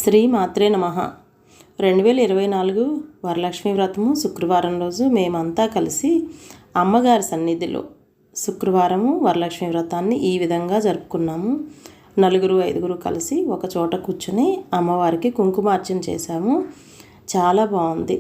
శ్రీ మాత్రే నమః. 2024 వరలక్ష్మి వ్రతము శుక్రవారం రోజు మేమంతా కలిసి అమ్మగారి సన్నిధిలో శుక్రవారము వరలక్ష్మి వ్రతాన్ని ఈ విధంగా జరుపుకున్నాము. 4-5 కలిసి ఒక చోట కూర్చుని అమ్మవారికి కుంకుమార్చన చేశాము. చాలా బాగుంది.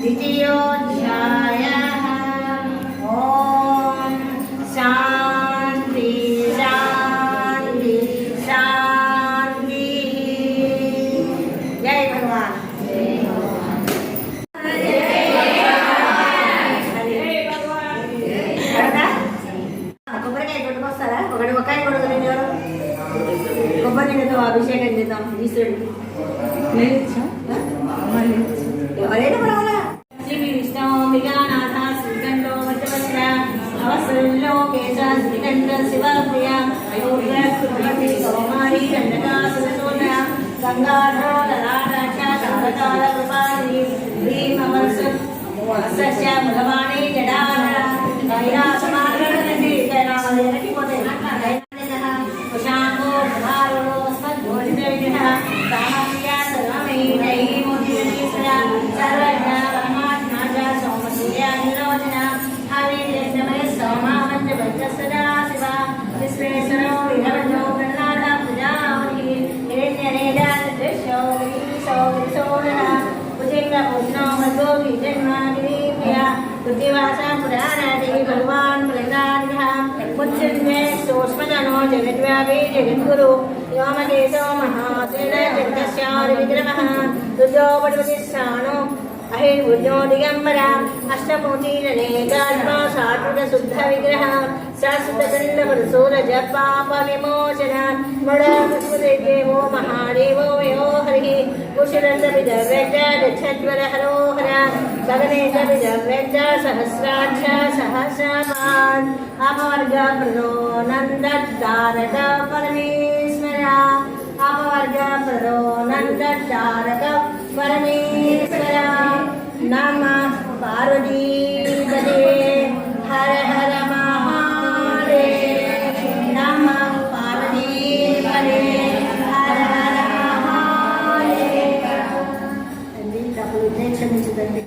द्वितीयोऽध्यायः। ओम शांति शांति शांति। जय भगवान। కొబ్బరికాయ కొట్టుకొస్తారా? ఒకటి ఒక్కాయ కొడుకుని ఎవరు కొబ్బరి నీళ్ళతో అభిషేకం చేద్దాం ఈశ్వరుడికి. ఎవరైనా పర్వాలా. శ్రీ విష్ణు మిగానాథ శ్రీకంఠో వచవస్ర అవసరంలో కేశ శ్రీకంఠ శివప్రియ అయోధ్యకృతి కౌమారి దండకాసురసోన గంగాధర లలాటాక్ష తారకాల కృపాని భీమవత్స సస్య భగవాని జడాధర కైలాసమార్గణి కైలాసకి పోతే కుశాంగో ప్రధారులో స్మద్భోజిత విగ్రహ సామప్రియ సర్వమై జై మోదిశ్వర సర్వజ్ఞ పరమాత్మాజ సోమసూర్య నిరోచన హవిర్యజ్ఞమయ సోమావంచ వంచ సదా శివ విశ్వేశ్వరో విరవజో ప్రహ్లాద ప్రజావతి హిరణ్యరేజ దృశ్యో విశో విశోరణ భుజంగ పూర్ణో మధ్వో విజన్మాదిప్రియ బుద్ధివాస పురాణాది భగవాన్ ప్రహ్లాద ముచ్చిందే సూక్ష్మజనో జగద్వ్యాపీ జగద్గురు వ్యోమకేశో మహాసేన జగదస్యాది విగ్రహ రుజోపటిపతిష్టానో అహిర్భుజో దిగంబర అష్టమూర్తిరనేకాత్మా సాత్విక శుద్ధ విగ్రహ శాశ్వతదండపరశూల జపాప విమోచన మృడదేవో మహాదేవో యో హరి కుశలందవిదవ్యజ గచ్చద్వర హరోహర గగనేంద్రవిదవ్యజ సహస్రాక్ష సహస్రపాన్ అపవర్గ ప్రదో నందారక పరమేశ్వర అపవర్గ ప్రదో నందారక పరమేశ్వర నమ పార్వతీపదే హర హర మహాదేవ నమ పార్వతీపదే హర హర మహాదేవ. క్షమించదండి.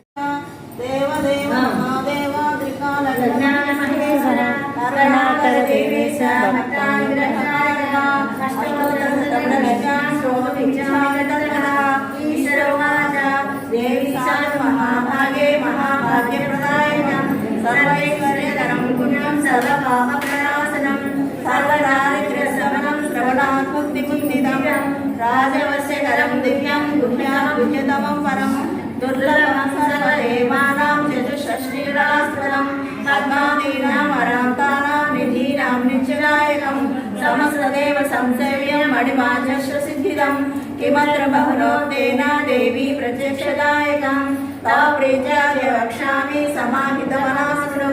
దేవదేవ మహాదేవ త్రికాల జ్ఞాన మహేశ్వర కరుణాకర దేవేశ దేవి మహాభాగ్యే మహాభాగ్యప్రదాయకం సర్వైశ్వర్యకరం పుణ్యం సర్వపాపప్రణాశనం సర్వదారిద్ర్యశమనం శ్రవణాత్ ముక్తిముక్తిదం రాజవస్యకరం దివ్యం గుహ్యాం గుహ్యతమం పరం దుర్లభం సర్వదేవానాం చతుషష్ఠీరాస్పదం పద్మాదీనాం అరాంతానాం నిధీనాం నిత్యదాయకం సమస్తదేవ సంసేవ్యం మణిమాజశ్వసిద్ధిదం కిమత్ర బహుళోత్తేన దేవీ ప్రత్యక్షదాయకం తవ ప్రీత్యాయ వక్ష్యామి సమాహితమనాసురో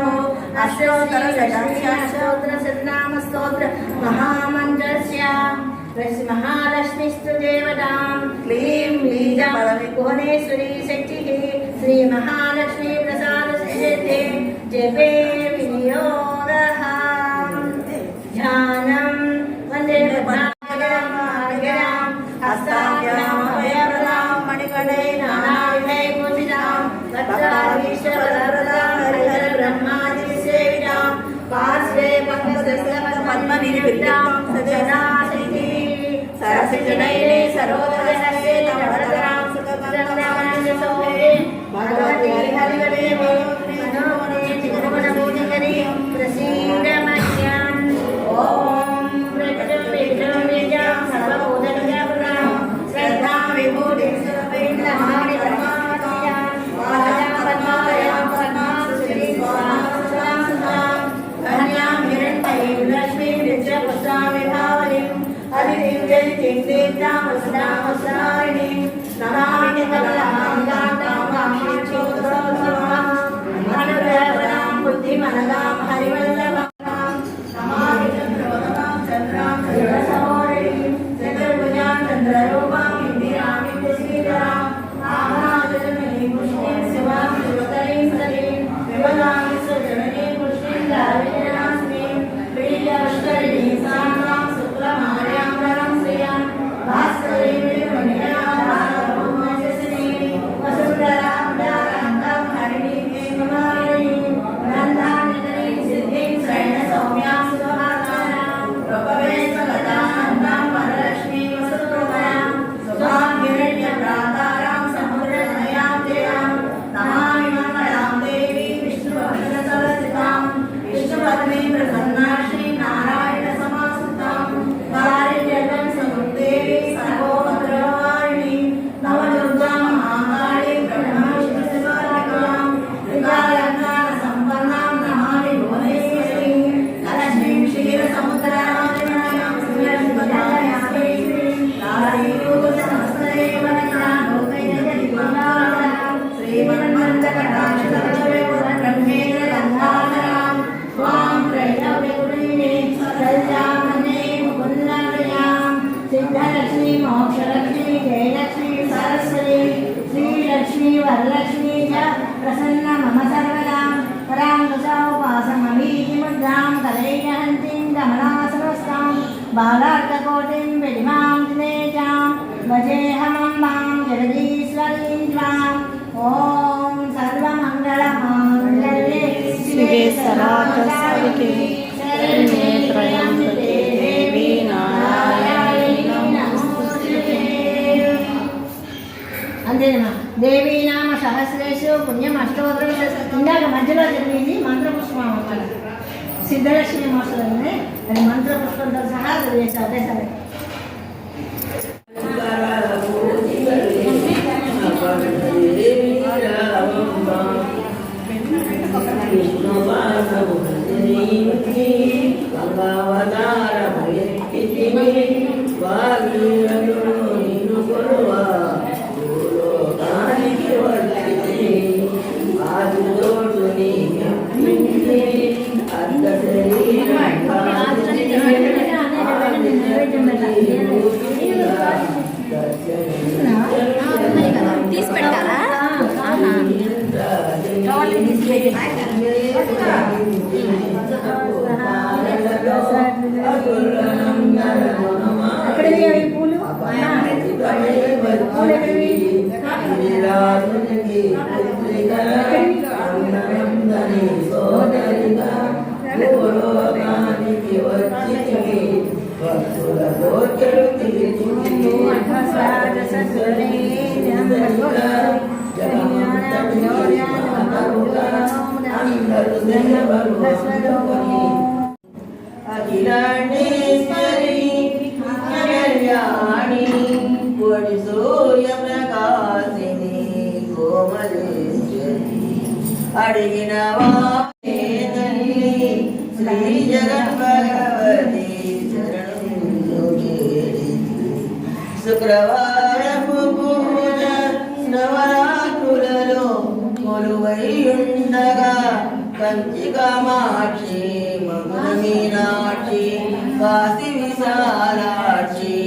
అష్టోత్తర షట్శతనామ స్తోత్ర మహామంత్రస్య మహాలక్ష్మిస్తు దేవతాం క్లీం లీజా భువనేశ్వరీ శక్తిః శ్రీ మహాలక్ష్మీ ప్రసాద సిద్ధితే జపే వినియోగః ధ్యానం వందే పద్మాగరం హస్తాభ్యాం అభయప్రదాం మణికణై నానావిధై పూజితాం భక్తాధీశ్వరప్రదాం హరిహర బ్రహ్మాది సేవితాం పార్శ్వే పద్మనిర్విద్యాం సజనాశిని సరసిజనైనే సరోదరహస్తే నవరతరాం సుఖపరమానందసోహే భగవతి హరిహరే మనోమనే చిగురుమనమూజికరి ప్రసీదమహ్యం. ఓం ప్రకటం విగ్రహం విద్యాం సర్వభూతనిజాం శ్రద్ధా విభూతి సురవేంద్రహారి పరమాత్మయాం వాచాం పద్మాలయాం పద్మాసు శ్రీ స్వాహాం ధన్యాం హిరణ్మయీం లక్ష్మీం నిత్యపుత్రాం విభావనిం హరిం జై सिद्धलक्ष्मी मोक्षलक्ष्मी जयलक्ष्मी सरस्वती श्रीलक्ष्मी वरलक्ष्मी च प्रसन्न मम सर्वदा परां दशोपासमवीतिमुद्रां कलैजहन्तीं कमलासनस्तां बालार्ककोटिं विधिमां दिनेजां भजेऽहमम्बां जगदीश्वरीं त्वाम् ॐ सर्वमङ्गलमाङ्गल्ये शिवे सर्वार्थसाधिके शरण्ये त्र्यम्बके देवी नारायणी नमोस्तुते అంతేనమ్మా దేవీ నామ సహస్రేషు పుణ్యం అష్టోత్తరం ఇందాక మధ్యలో జరిగింది మంత్రపుష్పం అన్నమాట సిద్ధలక్ష్మి మోసం అది మంత్రపుష్పంతో సహా చదివేశారు అదే సరే తీసి పెట్టారా అక్కడివి అవి పూలు అఖిలాండేశ్వరి కళ్యాణి కోటి సూర్య ప్రకాశిని కోమలేశ్వరి అడిగిన వాణి శ్రీ జగద్భగవతి శుక్రవారపు పూజ నవరాత్రులలో కొలువైయుండగా కంచి కామాక్షి మగున మీనాక్షి కాశీ విశాలాక్షి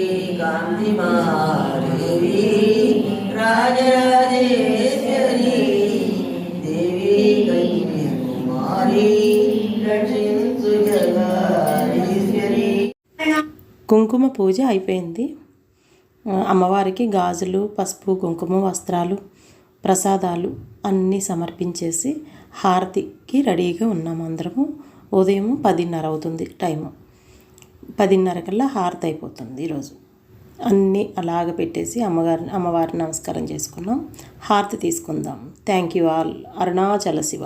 కాంతిమాదేవి రాజరాజేశ్వరి దేవి కన్యాకుమారి రక్షించు జగదీశ్వరి. కుంకుమ పూజ అయిపోయింది. అమ్మవారికి గాజులు, పసుపు, కుంకుమ, వస్త్రాలు, ప్రసాదాలు అన్నీ సమర్పించేసి హారతికి రెడీగా ఉన్నాము అందరము. ఉదయం 10:30 అవుతుంది టైము. 10:30 కల్లా హారతి అయిపోతుంది ఈరోజు. అన్నీ అలాగ పెట్టేసి అమ్మవారిని నమస్కారం చేసుకున్నాం. హారతి తీసుకుందాం. Thank you all. Arunachala Shiva.